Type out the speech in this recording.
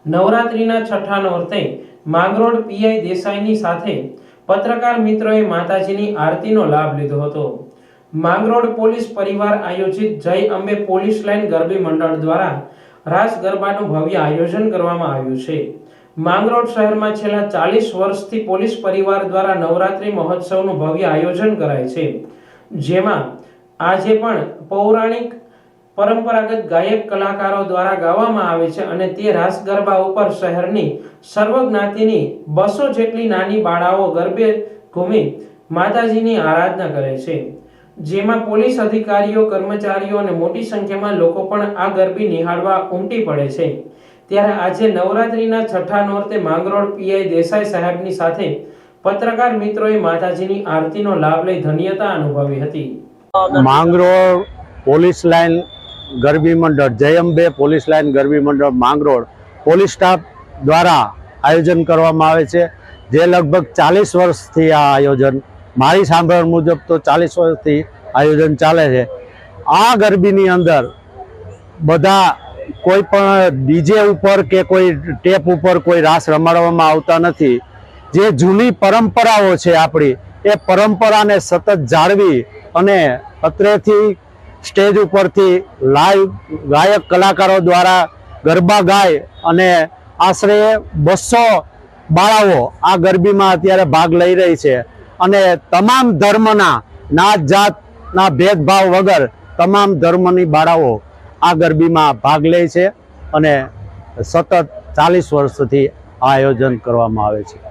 નવરાત્રીના છઠ્ઠા નોરતે માંગરોળ પીઆઈ દેસાઈની સાથે પત્રકાર મિત્રોએ માતાજીની આરતીનો લાભ લીધો હતો। માંગરોળ પોલીસ પરિવાર આયોજિત જય અંબે પોલીસ લાઇન ગરબી મંડળ દ્વારા રાસ ગરબાનું ભવ્ય આયોજન કરવામાં આવ્યું છે। માંગરોળ શહેરમાં છેલ્લા 40 વર્ષથી પોલીસ પરિવાર દ્વારા નવરાત્રી મહોત્સવનું ભવ્ય આયોજન કરાય છે, જેમાં આજે પણ પૌરાણિક પરંપરાગત ગાયક કલાકારો દ્વારા ગાવામાં આવે છે અને તે રાસ ગરબા ઉપર શહેરની સર્વ જ્ઞાતિની 200 જેટલી નાની બાળાઓ ગરબે ઘૂમી માતાજીની આરાધના કરે છે, જેમાં પોલીસ અધિકારીઓ, કર્મચારીઓ અને મોટી સંખ્યામાં લોકો પણ આ ગરબી નિહાળવા ઉમટી પડે છે। ત્યારે આજે નવરાત્રીના છઠ્ઠા નોરતે માંગરોળ પીઆઈ દેસાઈ સાહેબની સાથે પત્રકાર મિત્રોએ માતાજીની આરતીનો લાભ લઈ ધન્યતા અનુભવી હતી। માંગરોળ પોલીસ લાઇન ગરબી મંડળ, જય અંબે પોલીસ લાઇન ગરબી મંડળ માંગરોળ પોલીસ સ્ટાફ દ્વારા આયોજન કરવામાં આવે છે, જે લગભગ 40 વર્ષથી આ આયોજન, મારી સાંભળ મુજબ તો 40 વર્ષથી આયોજન ચાલે છે। આ ગરબીની અંદર બધા કોઈ પણ ડીજે ઉપર કે કોઈ ટેપ ઉપર કોઈ રાસ રમાડવામાં આવતા નથી। જે જૂની પરંપરાઓ છે આપણી, એ પરંપરાને સતત જાળવી અને અત્રેથી સ્ટેજ ઉપરથી લાઈવ ગાયક કલાકારો દ્વારા ગરબા ગાય અને આશરે 200 બાળાઓ આ ગરબીમાં અત્યારે ભાગ લઈ રહી છે અને તમામ ધર્મના, નાત જાતના ભેદભાવ વગર તમામ ધર્મની બાળાઓ આ ગરબીમાં ભાગ લે છે અને સતત 40 વર્ષથી આ આયોજન કરવામાં આવે છે।